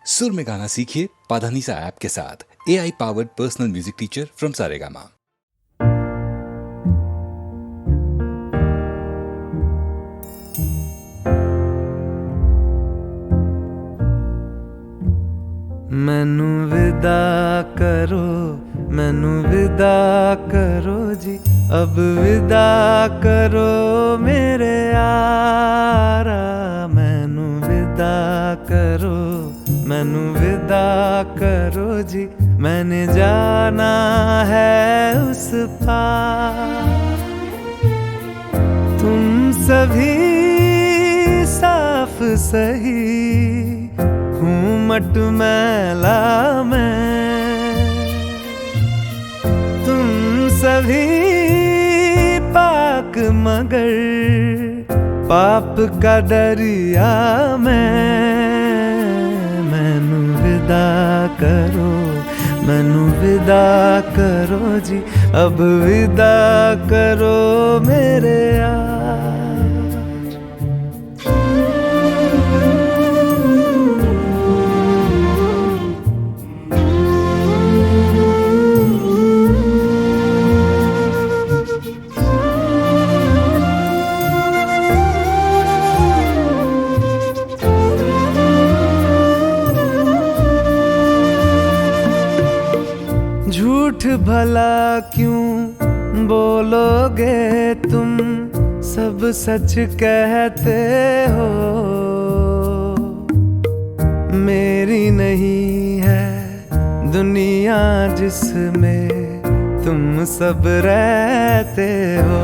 सुर में गाना सीखिए पाधानीसा ऐप के साथ। AI powered personal music teacher from Saregama. मैनू विदा करो, मैनू विदा करो जी, अब विदा करो मेरे यारा। मैनू विदा करो, मैनू विदा करो जी, मैंने जाना है उस पार। तुम सभी साफ सही, हूँ मट मैला मैं। तुम सभी पाक मगर पाप का दरिया मैं। मैनू विदा करो, मैनू विदा करो जी, अब विदा करो मेरे यार। झूठ भला क्यों बोलोगे तुम, सब सच कहते हो। मेरी नहीं है दुनिया जिसमें तुम सब रहते हो।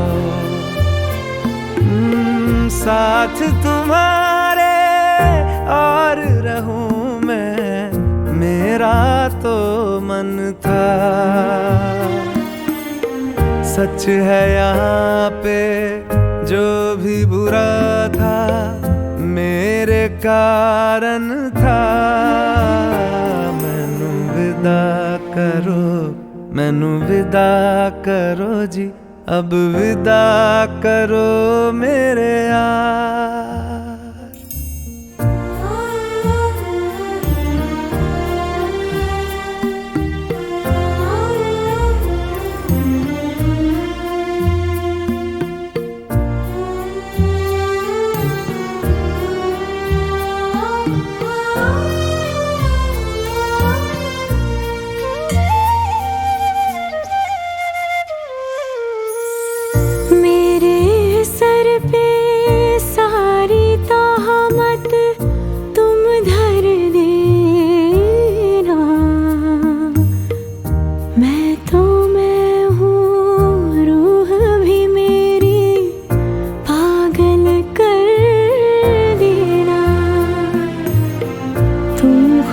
साथ तुम्हारे और रहूं मैं, मेरा तो मन था। सच है यहाँ पे जो भी बुरा था, मेरे कारण था। मैनू विदा करो, मैनू विदा करो जी, अब विदा करो मेरे यार।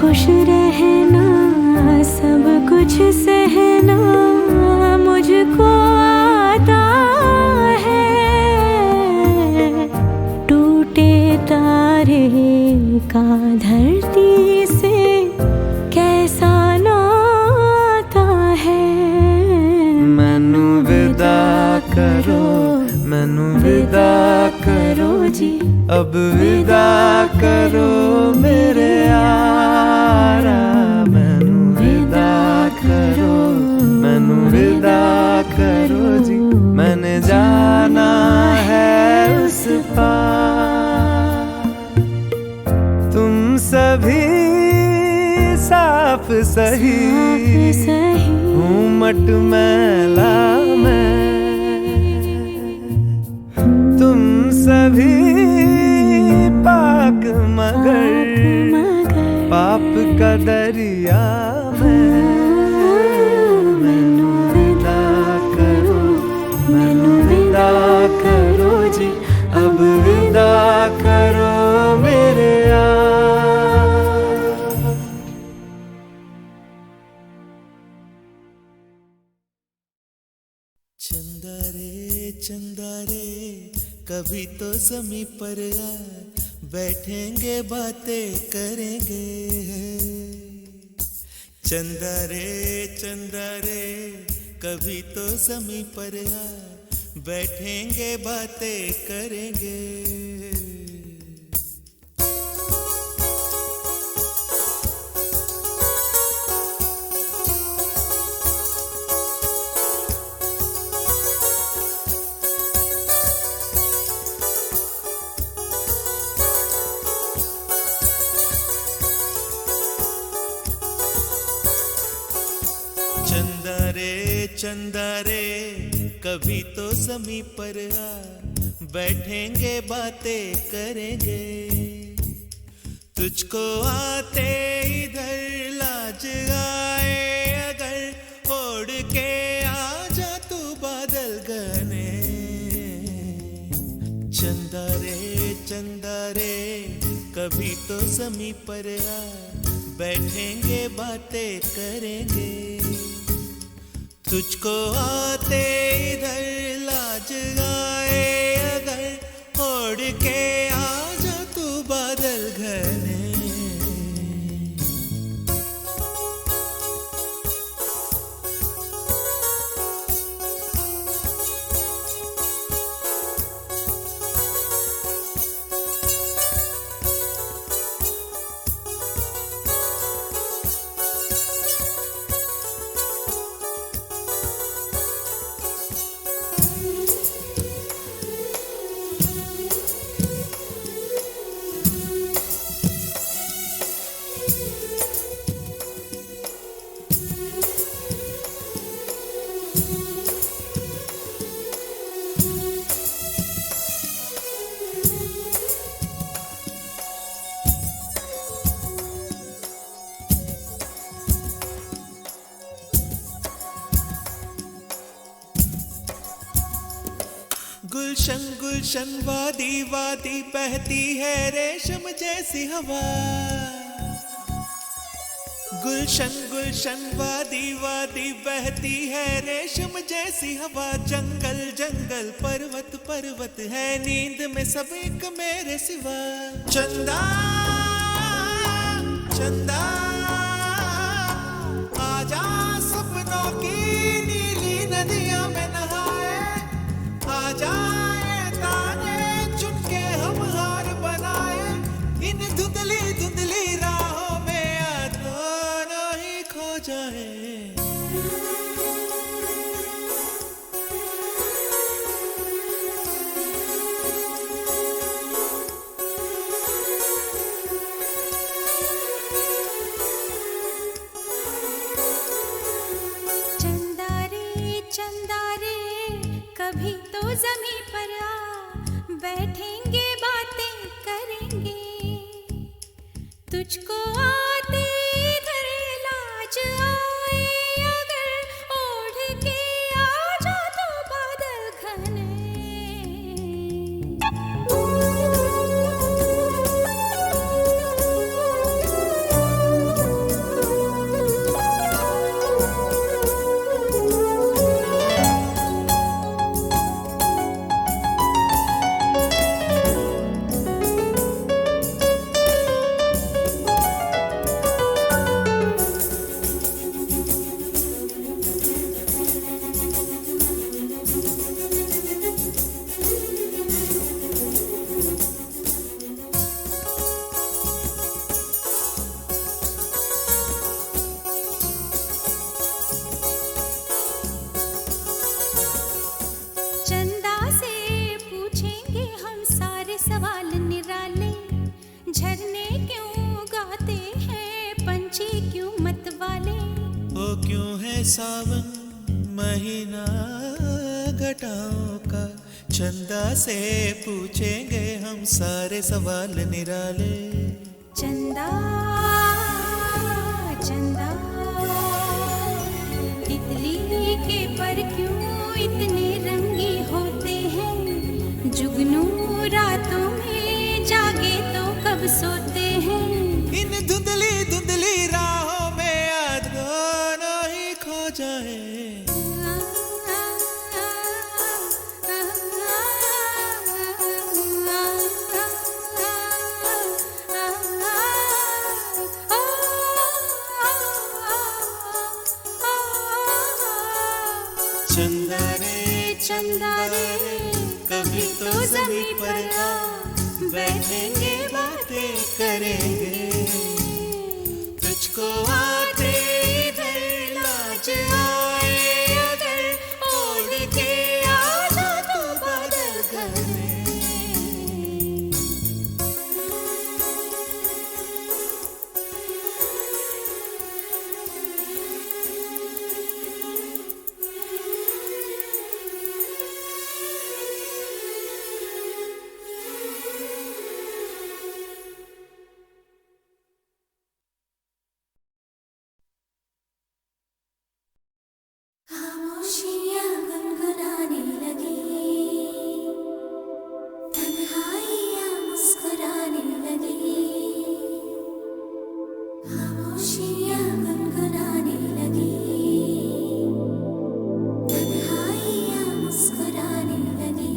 खुश रहना, सब कुछ सहना मुझको आता है। टूटे तारे का धरती से कैसा नाता है। मैनू विदा करो, मैनू विदा करो जी, अब विदा करो मेरे यारा। मैनू विदा करो, मैनू विदा करो जी, मैंने जाना है उस पार। तुम सभी साफ सही, हूँ मट मैला मैं। तुम सभी पाक मगर पाप का दरिया मैं। मैनू विदा करो, मैनू विदा करो जी, अब विदा करो मेरे यार। चंदा रे कभी तो ज़मीं पर आ, बैठेंगे बातें करेंगे। चंदा रे कभी तो ज़मीं पर आ, बैठेंगे बातें करेंगे। चंदा रे कभी तो ज़मीं पर आ, बैठेंगे बातें करेंगे। तुझको आते इधर लाज आए अगर, ओढ़ के आ जा तू बादल घने। चंदा रे कभी तो ज़मीं पर आ, बैठेंगे बातें करेंगे। तुझको आते इधर लाज आए अगर, ओढ़ के आ जा तू बादल घने। गुलशन गुलशन वादी वादी बहती है रेशम जैसी हवा। गुलशन गुलशन वादी वादी बहती है रेशम जैसी हवा। जंगल जंगल पर्वत पर्वत है नींद में सब एक मेरे सिवा। चंदा चंदा आजा सपनों की नीली नदियों में नहाए। आजा ये ताने चुनके हम हार बनाए। इन धुंधली धुंधली राहों में दोनों ही खो जाए। चंदा रे कभी तो ज़मीं पर आ, बैठेंगे बातें करेंगे। तुझको आते इधर लाज आए अगर, ओढ़ के आ जा तो बादल घने। चंदा से पूछेंगे हम सारे सवाल निराले। झरने क्यों गाते हैं पंछी क्यों मतवाले। वो क्यों है सावन महीना घटाओं का। चंदा से पूछेंगे हम सारे सवाल निराले। चंदा चंदा तितली के पर क्यों इतने रंगी होते हैं। जुगनू रातों में जागे तो कब सोते हैं। इन धुंधली धुंधली राहों में दोनों ही खो जाए। चंदा रे कभी तो ज़मीं पर आ, बैठेंगे बातें करेंगे। तुझको आते इधर लाज आए अगर, ओढ़ के आ जा तू बादल घने। खामोशियाँ गुनगुनाने लगी, तन्हाइयाँ मुस्कुराने लगी, खामोशियाँ गुनगुनाने लगी, तन्हाइयाँ मुस्कुराने लगी।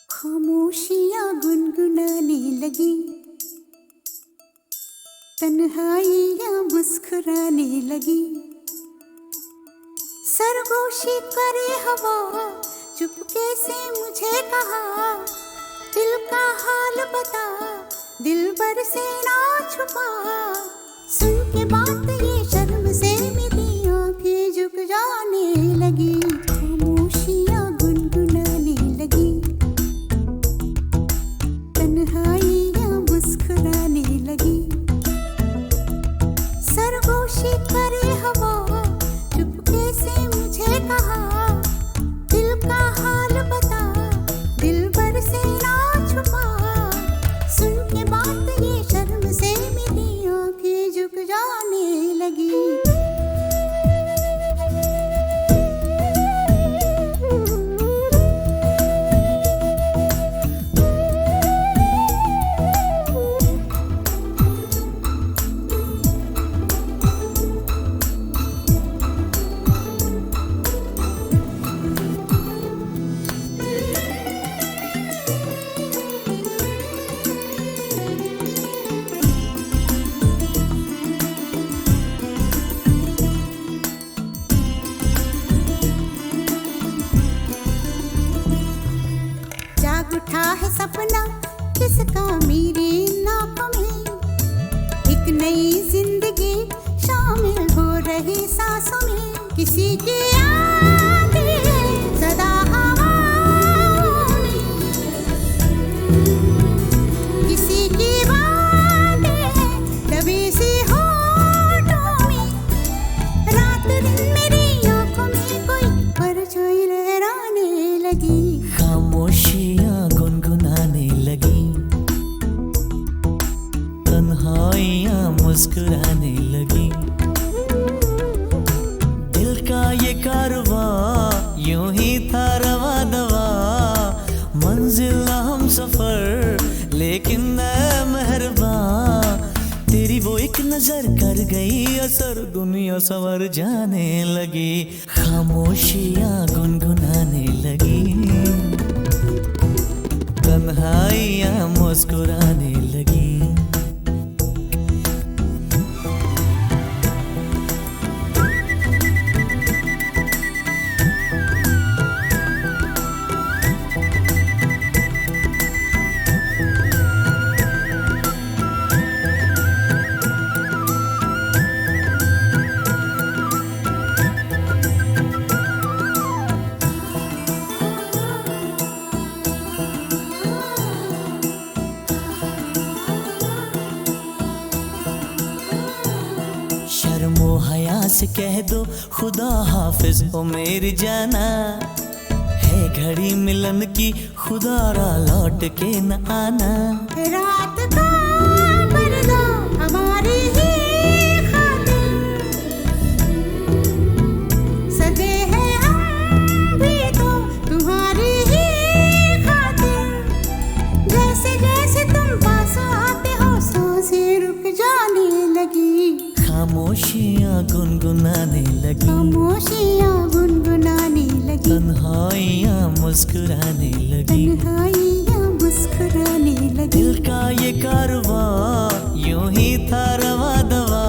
खामोशियाँ गुनगुनाने लगी, तन्हाइयाँ मुस्कुराने लगी, सरगोशी करे हवा, चुपके से मुझे कहा, दिल का हाल बता, दिलबर से ना छुपा। सुन के बात ये शर्म से मेरी आंखें झुक जाने लगी, खामोशियाँ गुनगुनाने लगी, तन्हाइयाँ मुस्कुराने लगी, सरगोशी करे हवा, चुपके से मुझे कहा, दिल का हाल बता, दिलबर से ना छुपा। सुन के बात ये शर्म से मेरी आंखें झुक जाने लगी। जाग उठा है सपना किसका मेरी नाकों में, एक नई जिंदगी शामिल हो रही सांसों में, किसी की आंधी है सदा हवाओं में, किसी की बातें हैं दबी सी होठों में, रात दिन मेरी आंखों में कोई परछाई लहराने लगी, खामोशियाँ गुनगुनाने लगी, तन्हाइयाँ मुस्कुराने लगी, दिल का ये कारवां यूं ही था रवा दवा, मंजिल हम सफर लेकिन ऐ मेहरबान, तेरी वो एक नजर कर गई असर, दुनिया संवर जाने लगी, खामोशियाँ गुनगुनाने लगी, तन्हाइयाँ मुस्कुराने लगी। शर्मो हया से कह दो खुदा हाफिज ओ मेरी जाना, है घड़ी मिलन की खुदारा लौट के न आना, रात का पर्दा हमारी ही खातिर, सजे हैं हम भी तो तुम्हारी ही खातिर, जैसे जैसे तुम पास आते हो सांसें रुक जाने लगी, खामोशियाँ गुनगुनाने लगी, खामोशियाँ गुनगुनाने लगी, तन्हाइयाँ मुस्कुराने लगी, तन्हाइयाँ मुस्कुराने लगी, दिल का ये कारवां यूं ही था रवा दवा,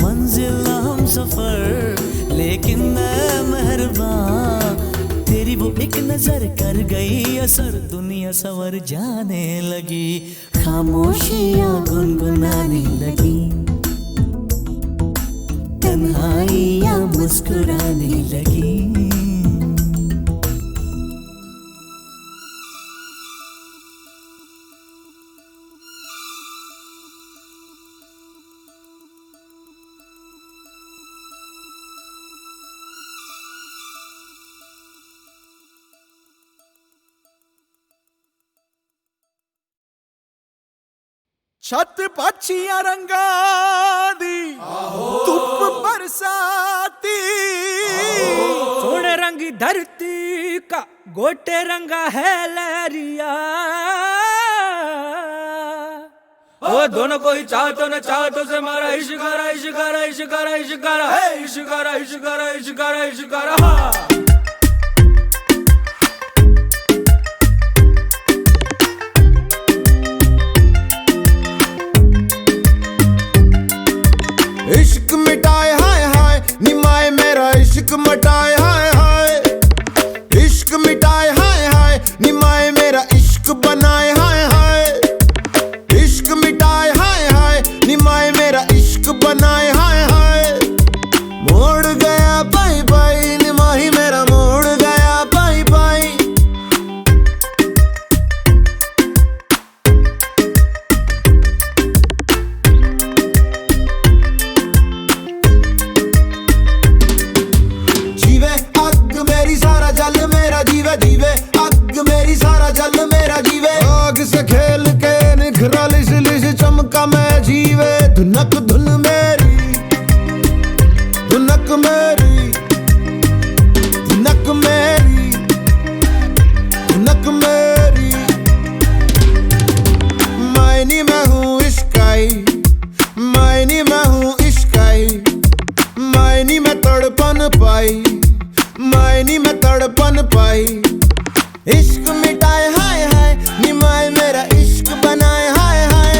मंजिल हम सफर लेकिन ऐ मेहरबान, तेरी वो एक नजर कर गई असर, दुनिया संवर जाने लगी, खामोशियाँ गुनगुनाने लगी, तन्हाइयाँ मुस्कुराने लगी। छत पक्षियां रंगा दी धुप बरसाती, सोने रंगी धरती का गोटे रंगा है लहरिया। ओ दोनों को ही चाहतो न चाहतो से मारा इश्कारा इश्कारा इश्कारा इश्कारा है इश्कारा इश्कारा इश्कारा इश्कारा। हाँ इश्क मिटाए हाय हाय निमाए मेरा इश्क मटाए हाय हाय, इश्क मिटाए हाय हाय निमाए मेरा इश्क बनाए हाय हाय, इश्क मिटाए हाय हाय निमाए मेरा इश्क बनाए हाय हाय। मोड़ गया बाई बाई निमाही मेरा मोड़ गया बाई बाई। जीवे अग मेरी सारा जल मेरा जीवे, जीवे अग मेरी सारा जल मेरा जीवे। आग से खेल के निखरा लिश लिश चमका मैं जीवे। धुनक धुन मेरी धुनक मेरी धुनक मेरी धुनक मेरी। मायनी मैं हूँ इश्काई, मायनी मैं हूँ इश्काई, मायनी में तड़पन पाई, मायनी में तड़पन पाई। इश्क मिटाए हाय हाय निमाए मेरा इश्क बनाए हाय हाय,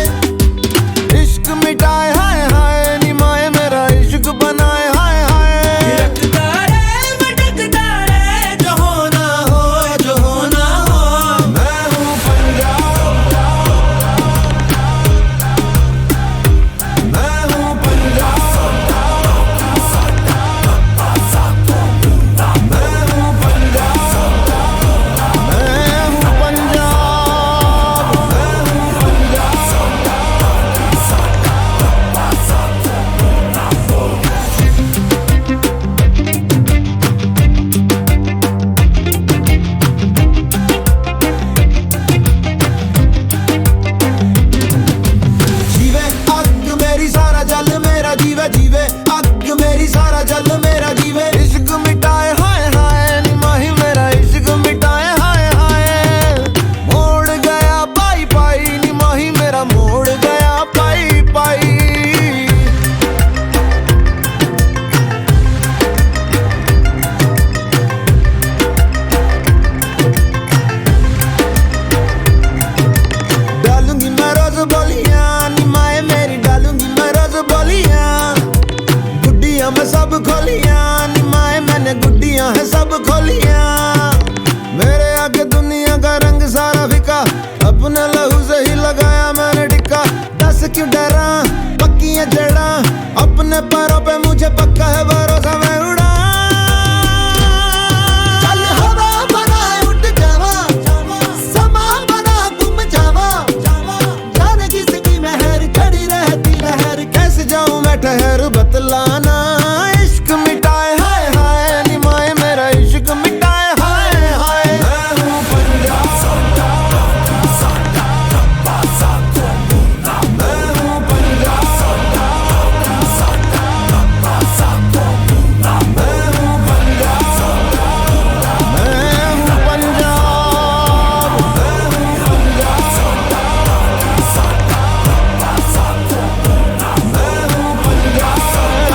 इश्क मिटाए हाय हाय निमाए मेरा इश्क बनाए हाय हाय। भटकता रे जो होना हो जो होना हो। मैं हूँ पंजाब, मैं हूँ पंजाब, मैं हूँ पंजाब, मैं हूँ पंजाब, मैं हूँ जीवे अग मेरी सारा जल मेरा जीवे, जीवे अग मेरी सारा जल मेरा जीवे। इश्क मिटाए हाय हाय निमाही मेरा इश्क मिटाए हाय हाय। मोड़ गया पाई पाई निमाही मेरा मोड़ गया पाई पाई। डालूंगी मैं रोज बोलियां निमाए मेरी, डालूंगी मैं रोज बोलियां। गुड्डियां मैं सब खोलियां निमाए मैंने गुड्डियां है सब खोलियां। मेरे आगे दुनिया का रंग सारा फिका, अपने लहू से ही लगाया मैंने टिक्का। दस क्यों डरा पक्की है जड़ा, अपने पैरों पे मुझे पक्का है भरोसा मैं उड़ा। चल हवा बना उठ जावा, समा बना गुम जावा, जाने किसकी मेहर खड़ी रहती लहर, कैसे जाऊं मैं ठहर बतलाना। इश्क मिटाए हाय हाय निमाए मेरा इश्क मिटाए हाय हाय। मैं हूँ पंजाब, मैं हूँ पंजाब,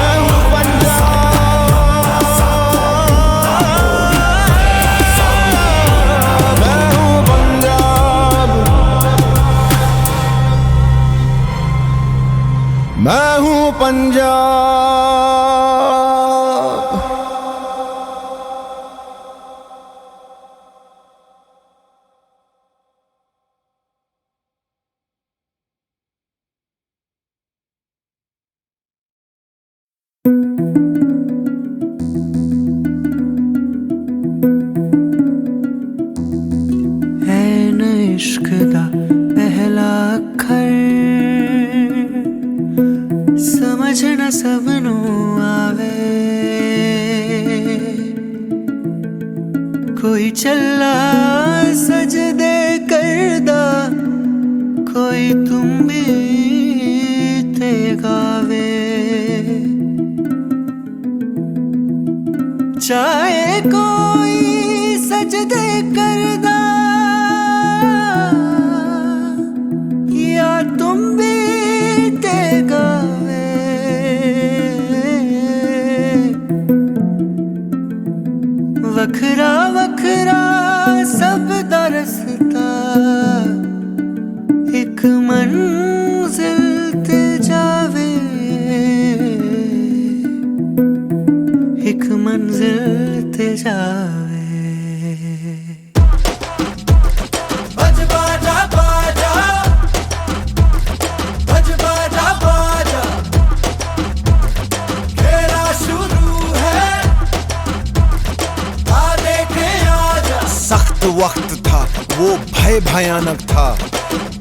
मैं हूँ पंजाब, मैं हूँ पंजाब, मैं हूँ पंजाब। सपनों आवे कोई चला सजदे करदा कोई तुम भी ते गावे चाहे कोई सजदे करदा या तुम भी ते गावे वखरा वखरा सब दा रस्ता एक मंजिल ते जावे एक मंजिल ते जावे बज बाजा बाजा बज बाजा बाजा खेला शुरू है आ देखे आजा सख्त वक्त था वो भय भयानक था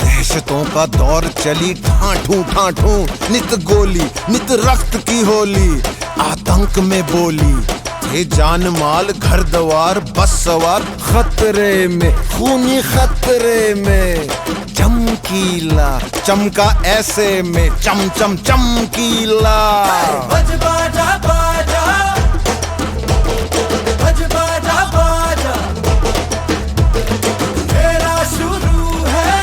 दहशतों का दौर चली ठाठू ठाठू नित गोली नित रक्त की होली आतंक में बोली थे जान माल घर द्वार बस सवार खतरे में खूनी खतरे में चमकीला चमका ऐसे में चम चम चमकीला बज बाजा बाजा बज बाजा बाजा खेला शुरू है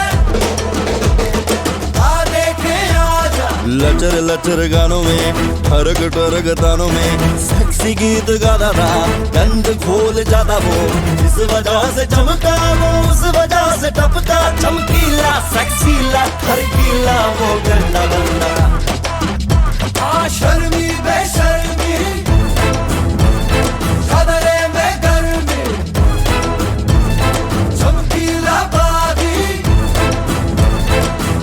आ देखे आजा लचर लचर गानों में ठरक ठरक तानों में सेक्सी गीत गाता था गंद खोल जाता वो जिस वजह से चमका वो उस वजह से टपका चमकीला सेक्सीला ठरकीला वो गंदा गंदा शर्मी बेशर्मी खतरे में गर्मी चमकीला बागी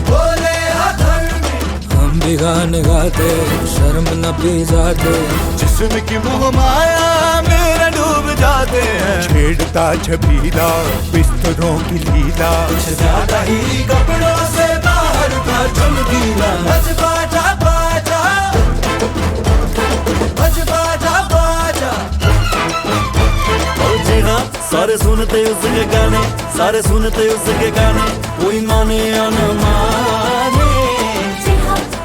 बोले अधर्मी हम भी गाने गाते शर्म न पी जाते जिस्म की मोह माया मेरा डूब जाते हैं छेड़ता छबीला बिस्तरों की लीला कुछ ज्यादा ही कपड़ों से बाहर का चमकीला बज बाजा बाजा बज बाजा बाजा और जी हाँ सारे सुनते उसके गाने सारे सुनते उसके गाने कोई माने या न माने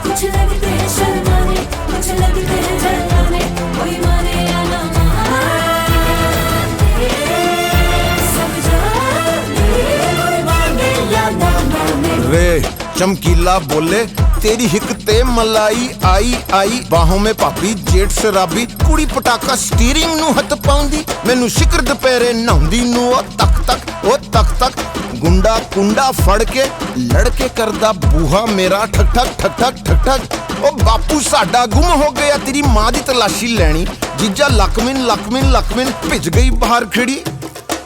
कुछ लगते हैं शर्माने कुछ लगते हैं जलाने कोई माने या ना माने सब जाने कोई माने या ना माने रे चमकीला बोले तेरी हिकते मलाई आई आई बाहों में पापी जेठ शराबी कुड़ी पटाका स्टीयरिंग ਨੂੰ ਹੱਥ ਪਾਉਂਦੀ ਮੈਨੂੰ ਸ਼ਿਕਰ ਦੁਪਹਿਰੇ ਨਹਾਉਂਦੀ ਨੂੰ ਉਹ ਤੱਕ ਤੱਕ ਗੁੰਡਾ ਕੁੰਡਾ ਫੜ ਕੇ ਲੜਕੇ ਕਰਦਾ ਬੂਹਾ ਮੇਰਾ ਠਕ ਠਕ ਠਕ ਠਕ ਠਕ ਠਕ ਉਹ ਬਾਪੂ ਸਾਡਾ ਗੁੰਮ ਹੋ ਗਿਆ ਤੇਰੀ ਮਾਂ ਦੀ ਤਲਾਸ਼ੀ ਲੈਣੀ ਜੀਜਾ ਲਕਮਿਨ ਭਿੱਜ ਗਈ ਬਾਹਰ ਖੜੀ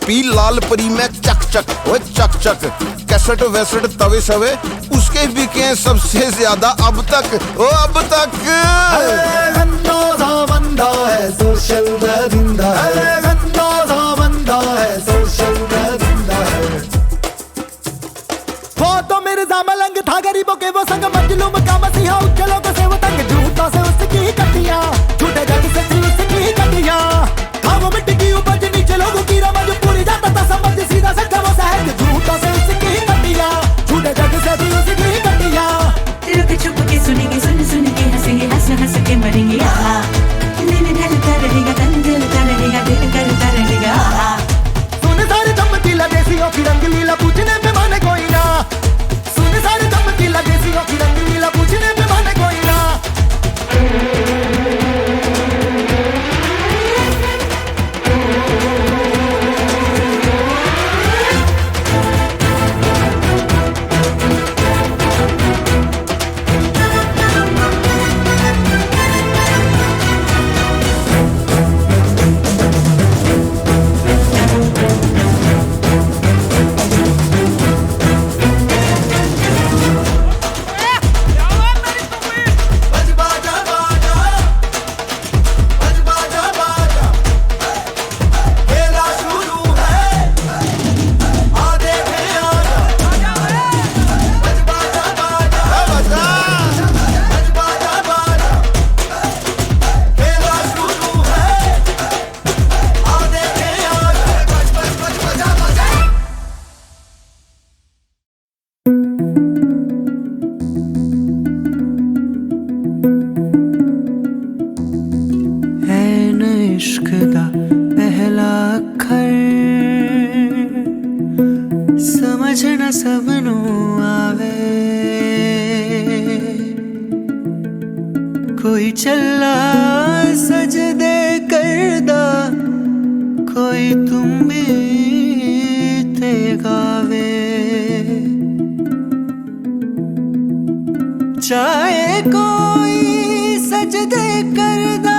पी लाल परी में चक चक वो चक चक कैसेट वैसेट तवे सवे उसके बिके सबसे ज्यादा अब तक गंदा बंदा है सोशल बंदा है गंदा बंदा है सोशल बंदा है वो तो मेरे मलंग था गरीबों के वो संग मजलूम का मसीहा उज्जलों को से वो तंग झूठों से उसकी कटियां झूठे जग से थी उसकी कटियां था वो मिट्टी की उपज नीचे लोगों की रमज पूरी जाता था समझ सीधा सच्चा वो सहज झूठों से उसकी कटियां झूठे जग से थी उसकी कटियां रुक छुप के सुनेंगे सुन के हंसेंगे हंस के मरेंगे दिल ढलता रहेगा तन जलता रहेगा दिल करता रहेगा सुन सारे चमकीला देसियों की रंगलीला पूछने पे माने कोई ना सुन सारे चमकीला देसियों की रंगलीला पूछने पे माने कोई कोई चला सजदे करदा कोई तुम भी ते गावे चाहे कोई सजदे करदा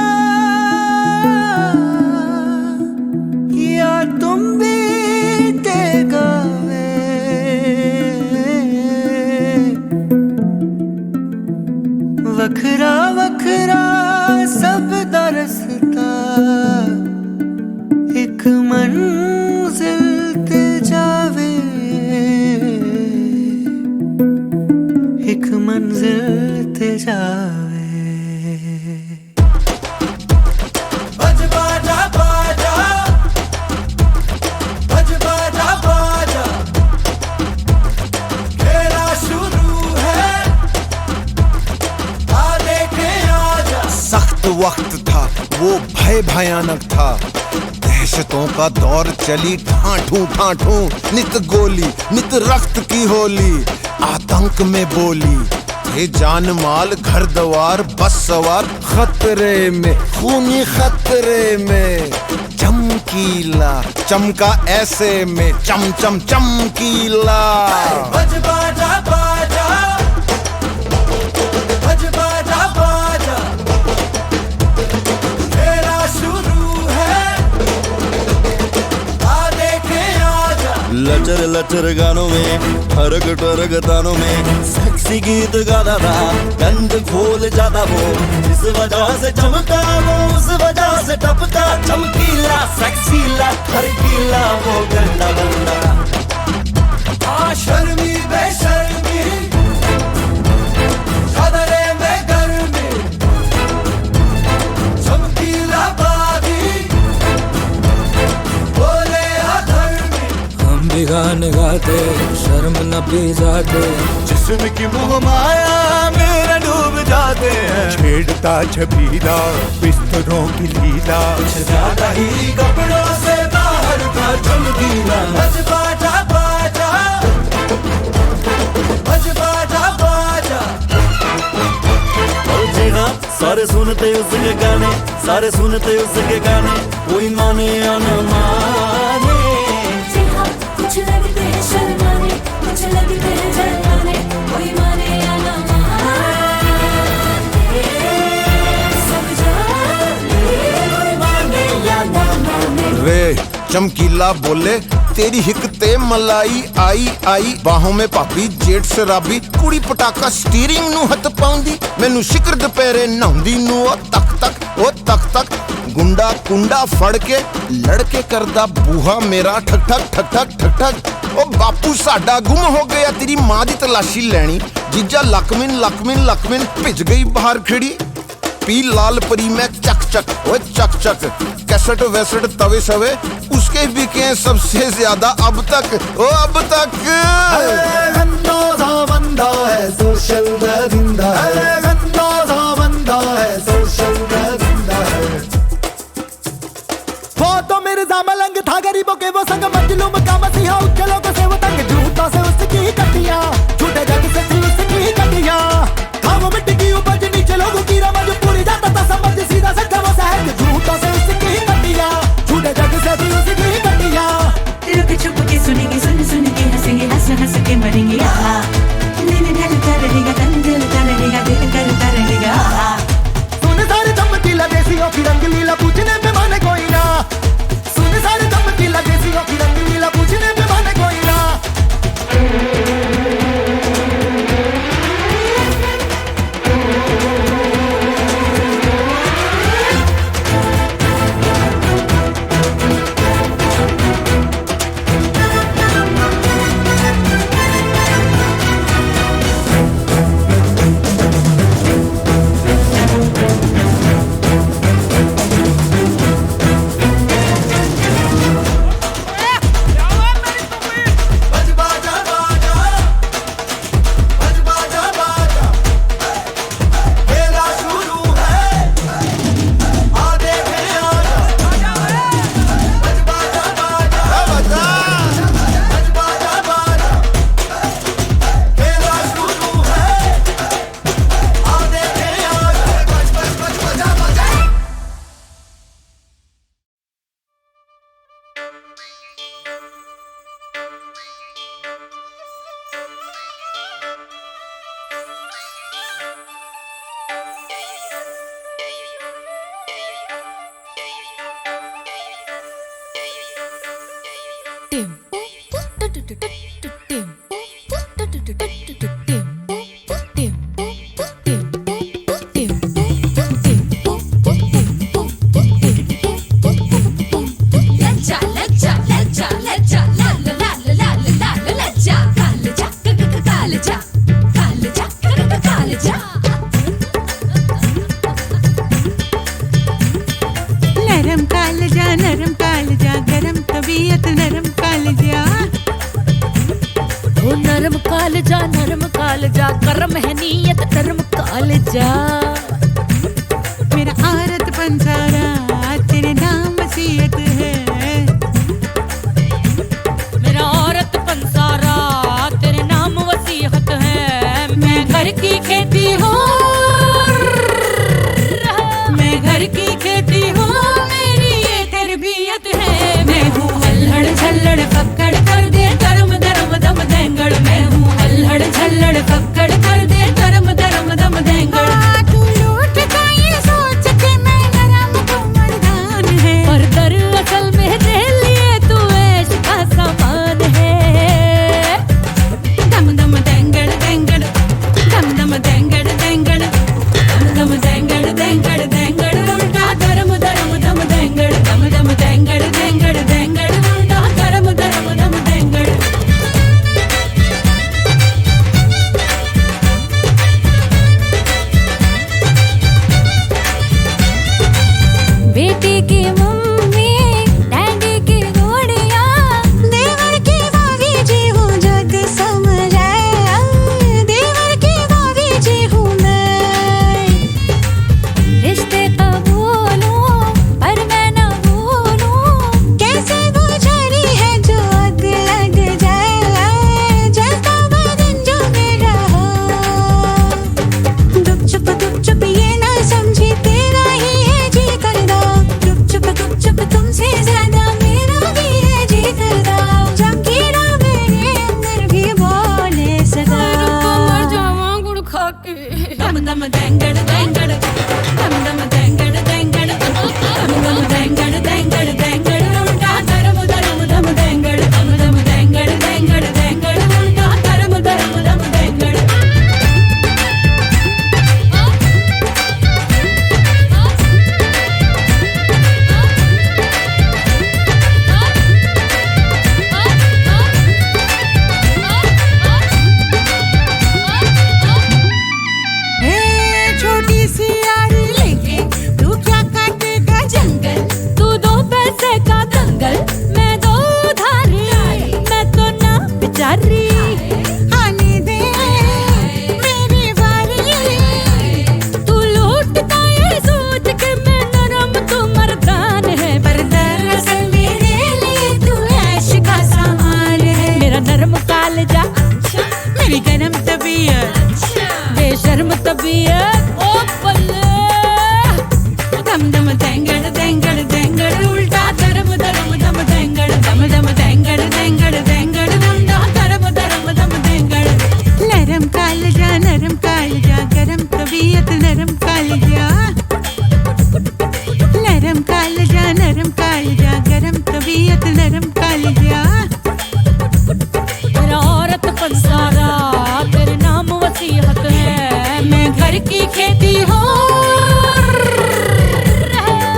या तुम भी ते गावे वखरा वखरा सब दा रस्ता एक मंजिल ते जावे एक मंजिल ते जावे बज बाजा बाजा बज बाजा बाजा खेला शुरू है आ देखे आजा सख्त वक्त था वो भय भयानक था दहशतों का दौर चली ठाठू नित गोली नित रक्त की होली आतंक में बोली थे जान माल घर द्वार बस सवार खतरे में खूनी खतरे में चमकीला चमका ऐसे में चम चम चमकीला बज बाजा बाजा बज बाजा बाजा खेला शुरू है आ देखे आजा लचर लचर गानों में ठरक ठरक तानों में सेक्सी गीत गाता था गंद खोल जाता वो इस वजह से चमका वो उस वजह से टपका चमकीला सेक्सीला खरकीला वो गंदा गंदा आ शर्मी बेशर्मी खतरे में गर्मी चमकीला बागी बोले अधर्मी हम भी गाने गाते शर्म न भी जाते जिस्म की मोह माया मेरा डूब जाते हैं छेड़ता छबीला बिस्तरों की लीला ज्यादा ही कपड़ों से बाहर का चमकीला बज बाजा बाजा बज बाजा बाजा और जी हाँ सारे सुनते उसके गाने सारे सुनते उसके गाने कोई माने या न माने जी हाँ कुछ लगते हैं शर्माने कुछ लगते हैं जलाने कोई माने या ना माने सब जाने कोई माने या ना माने वे चमकीला बोले तेरी हिकते मलाई आई आई बाहों में पापी जेठ शराबी कुड़ी पटाका स्टीयरिंग ਨੂੰ ਹੱਥ ਪਾਉਂਦੀ ਮੈਨੂੰ ਸ਼ਿਕਰ ਦੁਪਹਿਰੇ ਨਹਾਉਂਦੀ ਨੂੰ ਉਹ ਤੱਕ ਗੁੰਡਾ ਕੁੰਡਾ ਫੜ ਕੇ ਲੜਕੇ ਕਰਦਾ ਬੂਹਾ ਮੇਰਾ ਠਕ ਠਕ ਉਹ ਬਾਪੂ ਸਾਡਾ ਗੁੰਮ ਹੋ ਗਿਆ ਤੇਰੀ ਮਾਂ ਦੀ ਤਲਾਸ਼ੀ ਲੈਣੀ ਜੀਜਾ ਲਕਮਿਨ ਭਿੱਜ ਗਈ ਬਾਹਰ ਖੜੀ पी लाल परी में चक कैसेट वैसेट तवे सवे उसके बिके हैं सबसे ज्यादा अब तक अंदाजा बंदा है सोशल जिंदा है अंदाजा बंदा है सोशल जिंदा है वो तो मेरे मलंग था गरीबों के वो संग मजलूम का मसीहा उच्च लोगों से वो तंग झूठों से उसकी कटियां झूठे जग से थी उसकी कटियां हाँ वो मिट्टी की उपज नीचे लोगों की रमज पूरी जाता था समझ सीधा सच्चा वो सहज झूठों से उसकी कटियां झूठे जग से थी उसकी कटियां रुक छुप के सुनेंगे सुन के हंसेंगे हंस के मरेंगे आहा दिल ढलता रहेगा तन जलता रहेगा दिल करता रहेगा आहा सुन सारे चमकीला देसियों की रंगलीला पूछने पे माने कोई ना सुन सारे चमकीला देसियों की रंगलीला जा, कर्म है नीयत नरम कालजा। मेरा औरत पंसारा तेरे नाम वसीयत है, मेरा औरत पंसारा तेरे नाम वसीयत है। मैं घर की खेती हूँ, मैं घर की खेती हूँ, मेरी ये तरबियत है। मैं हूँ अल्हड़ झल्लड़ फक्कड़ कर दे धर्म धर्म दम देंगड़। मैं हूँ अल्हड़ झल्लड़ फक्कड़ कर दे धर्म धर्म दम देंगड़। तू लूट का ये सोच के मैं नरम तू मर्दान है, पर दरअसल मेरे लिए तू ऐश का सामान है। दम दम देंगड़ देंगड़, दम दम देंगड़ देंगड़, दम दम देंगड़ देंगड़ देंगड़ उल्टा धर्म धर्म दम देंगड़। दम दम देंगड़ देंगड़ देंगड़ उल्टा धर्म धर्म दम देंगड़। बेटी की मम्मी डैडी की घोड़ियाँ, देवर की भाभी जी हूँ जग समझ आया, देवर की भाभी जी हूँ मैं। रिश्ते कबूलूं पर मैं न भूलूं, कैसे वो झड़ी है जो अग लग जाए, जलता बदन जो मेरा हो। गुप चुप ये ना समझी तेरा ही है जी करदा, गुप चुप तुमसे ज्यादा मेरा भी है जी करदा। जागीरा मेरे अंदर भी बोले सदा, मर जावां गुड़ खा के। दम दम देंगड़ देंगड़, दम दम देंगड़ देंगड़, दम दम देंगड़ देंगड़ देंगड़ उल्टा धर्म धर्म दम देंगड़। दम दम देंगड़ देंगड़ देंगड़ उल्टा धर्म धर्म दम देंगड़। छोटी सी यारी लेके तू क्या काटेगा जंगल। तू दो पैसे का दंगल, मैं दो धारी, मैं तो ना बेचारी। आने दे मेरी बारी, तू लूटता ये सोच के मैं नरम तू मर्दान है, पर दरअसल मेरे लिए तू ऐश का सामान है। मेरा नरम कालजा मेरी गरम तबीयत, बेशर्म तबीयत ओ बल्ले। दम दम देंगड़ देंगड़ देंगड़ उल्टा धर्म धर्म दम देंगड़। दम दम देंगड़ देंगड़ देंगड़ उल्टा धर्म धर्म दम देंगड़। नरम कालजा गरम तबीयत नरम कालजा, नरम कालजा गरम तबीयत नरम कालजा। मेरा औरत पंसारा तेरे नाम वसीयत है। मैं घर की खेती हूँ,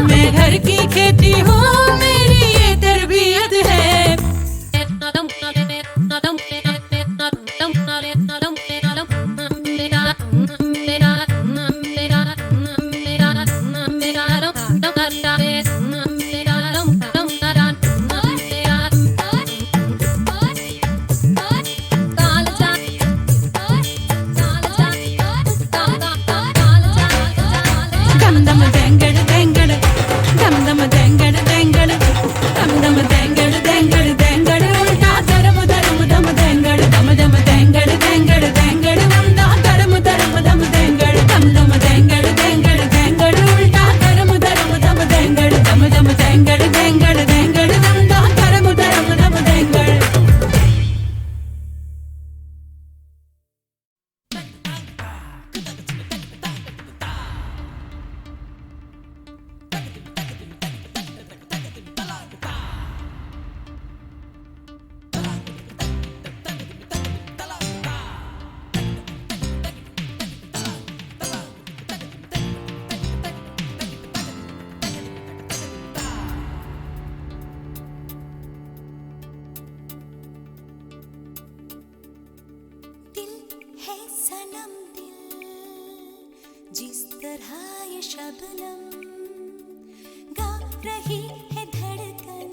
मैं घर की खेती हूँ, मेरी ये तरबियत है। दम दम देंगड़ देंगड़, दम दम देंगड़ देंगड़, दम दम देंगड़ देंगड़ देंगड़ उल्टा धर्म धर्म दम देंगड़। दम दम देंगड़ देंगड़ देंगड़ उल्टा धर्म धर्म दम देंगड़। दम दम देंगड़ देंगड़ देंगड़ उल्टा धर्म धर्म दम देंगड़। दम दम देंगड़ देंगड़ देंगड़ उल्टा धर्म धर्म दम देंगड़। जिस तरह ये शबनम गा रही है धड़कन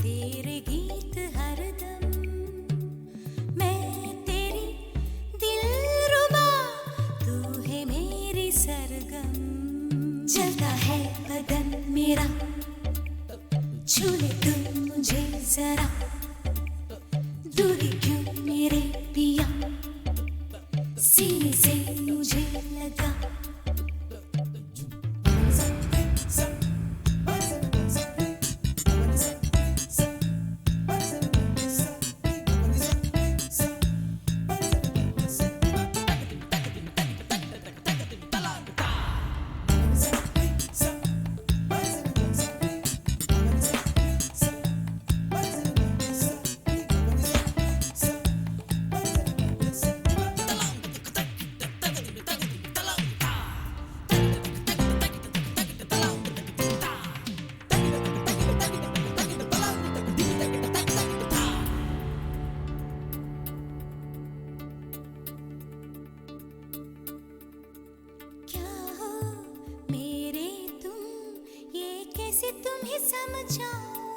तेरे गीत हरदम, मैं तेरी सीने से मुझे लगा तुम्हें समझाऊं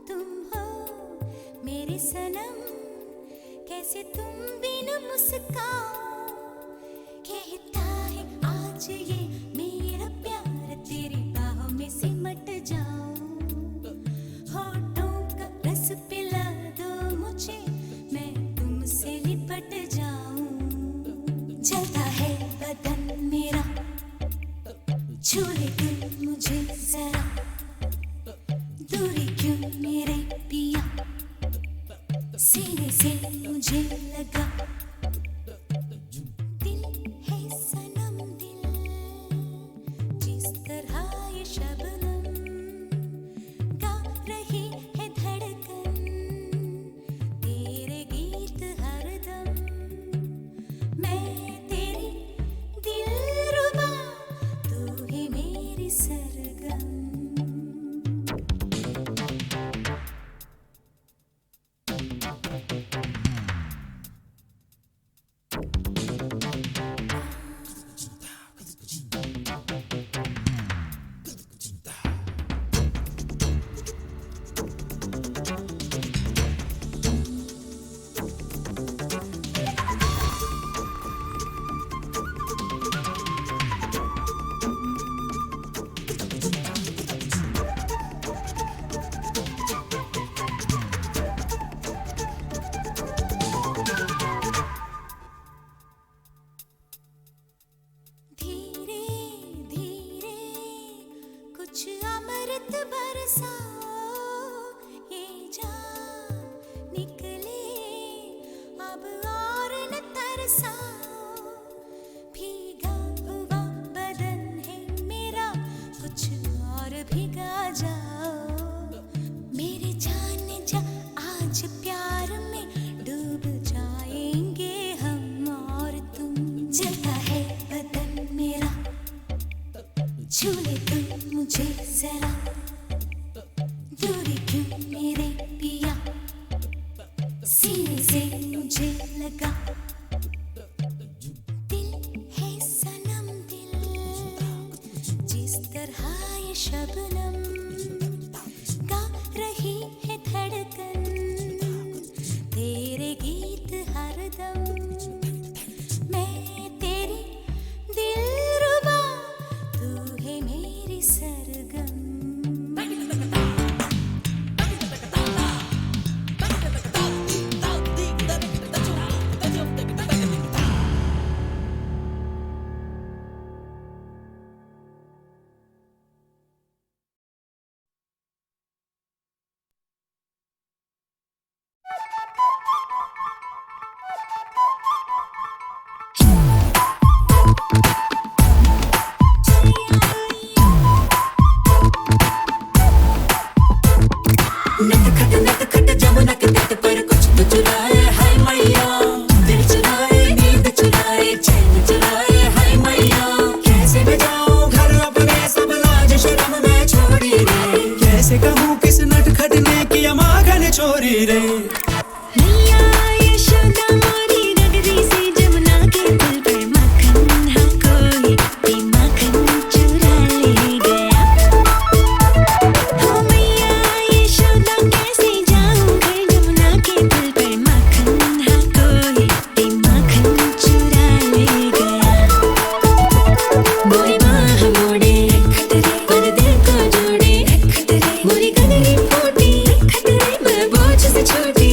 तुम हो मेरे सनम कैसे तुम बिन मुस्काओ कहता है आज ये मेरा प्यार तेरी बाहों में सिमट जाऊं होठों का रस पिला दो मुझे मैं तुमसे लिपट जाऊं जलता है बदन मेरा छू ले तुम मुझे जरा दूरी क्यों मेरे पिया सीने से मुझे लगा दिल है सनम दिल जिस तरह ये शबनम गा रही है धड़कन तेरे गीत हरदम मैं तेरी दिलरुबा तू ही मेरी सरगम अमृत बरसाओ ये जान निकले अब और न तरसाओ भीगा हुआ बदन है मेरा कुछ और भिगा जाओ मेरे जान जा आज प्यार में डूब जाएंगे हम और तुम जलता है बदन मेरा छू ले तुम मुझे जरा दूरी क्यों मेरे पिया सीने से मुझे लगा दिल है सनम दिल जिस तरह ये शबनम गा रही है धड़कन तेरे गीत हरदम मैं तेरी दिलरुबा तू है मेरी सरगम कैसे कहूँ किस नटखट ने किया माखन चोरी रे मैया यशोदा मोरी नगरी से जमुना के पुल पर मक्खन हाँ कोई मक्खन चुरा ले गया हो मैया यशोदा कैसे जाऊँ घर जमुना के पुल पर मक्खन हाँ कोई मक्खन चुरा ले गया मोरी बाह मोड़े पर दिल को जोड़े मोरी गगरी फूटी मैं बोझ से छोटी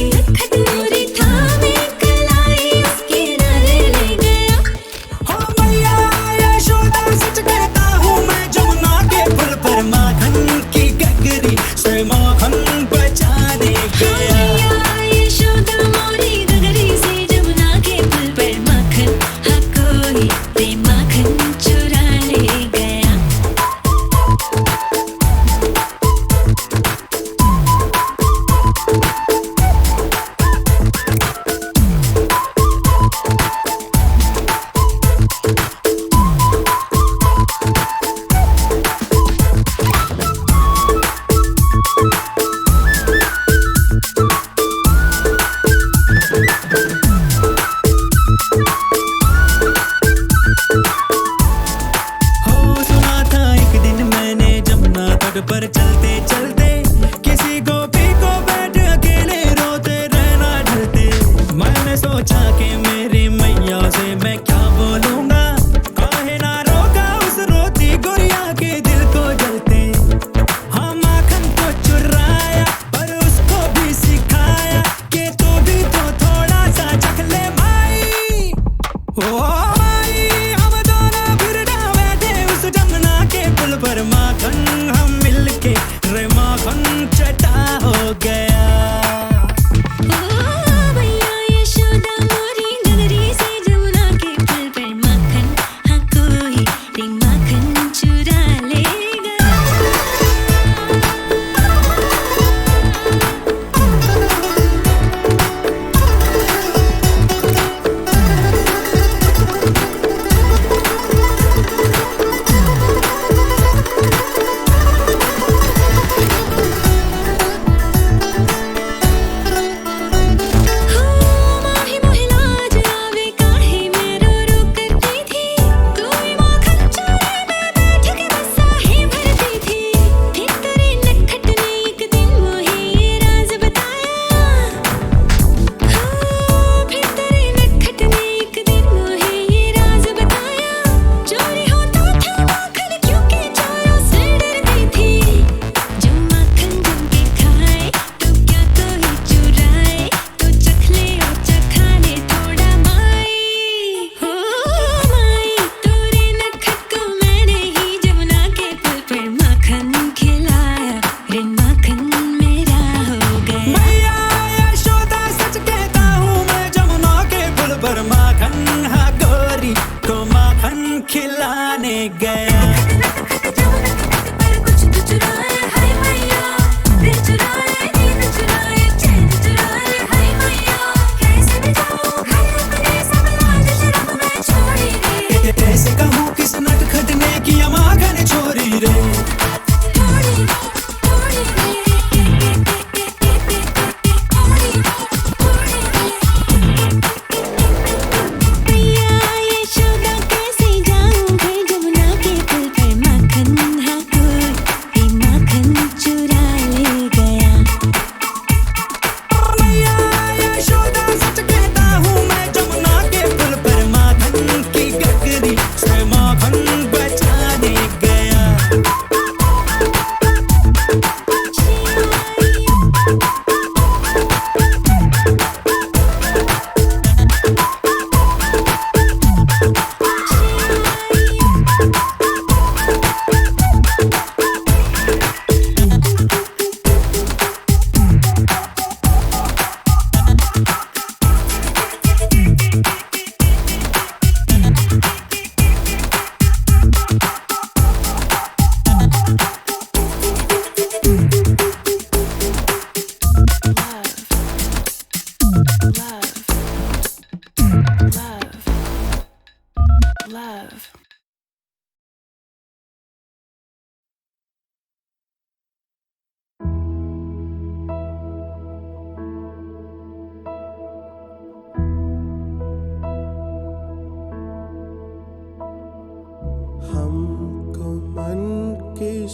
ओ माई हम दोनों फिर ना बैठे उस जमुना के पुल पर माखन हम मिलके रे माखन चटा हो गया।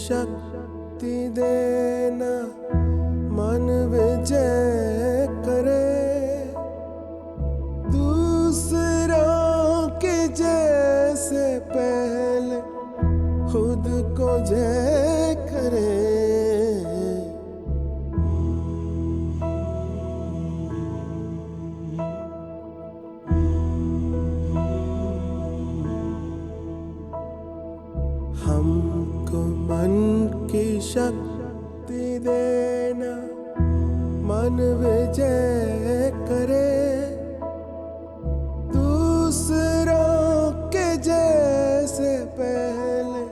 शक्ति देना मन विजय करे, दूसरों के जैसे पहले खुद को जय करे। हमको मन की शक्ति देना मन विजय करे, दूसरों के जैसे पहले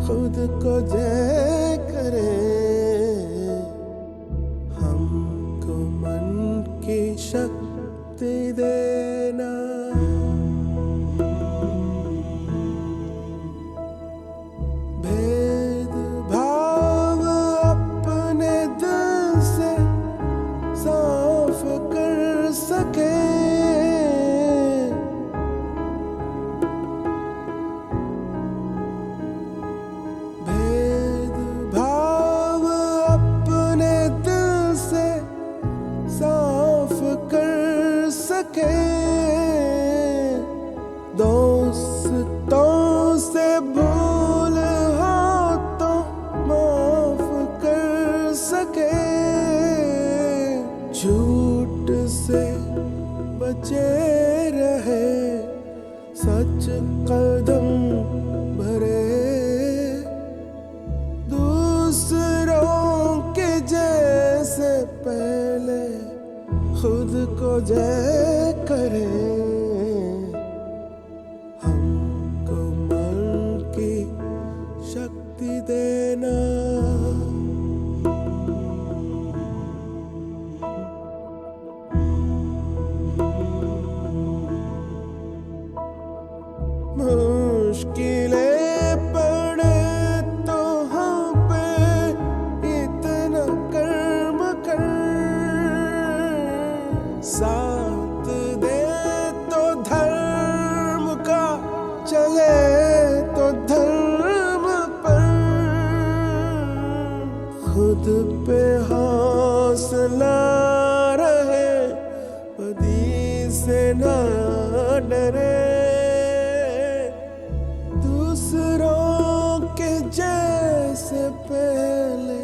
खुद को जय करे। हमको मन की शक्ति देना। भेद कदम भरे दूसरों के जैसे पहले खुद को जय करे हमको मन की शक्ति देना मुश्किलें पड़े तो हम पे इतना कर्म कर साथ दे तो धर्म का चले तो धर्म पर खुद पे हौसला रहे बदी से ना डरे दूसरों के जैसे पहले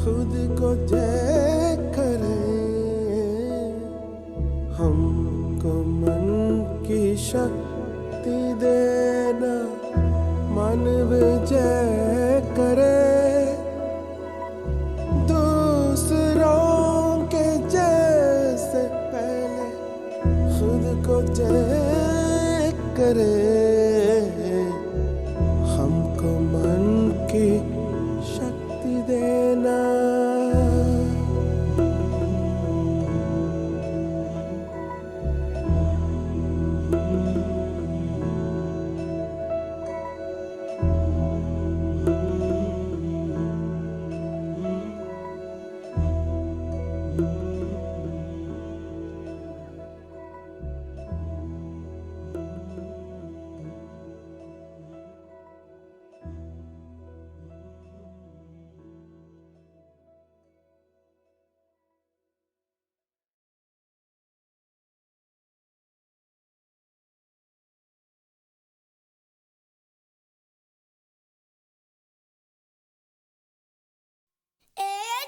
खुद को जय करे हमको मन की शक्ति देना मन विजय करे दूसरों के जैसे पहले खुद को जय करे हमको मन की शक्ति देना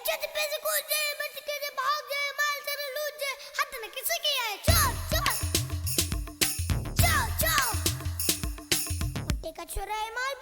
जद पैसे कूदे बच के भाग गए माल तेरे लूट गए हाथ में किसे किया है चल चल चल चल मुट्ठी का छुरा है माल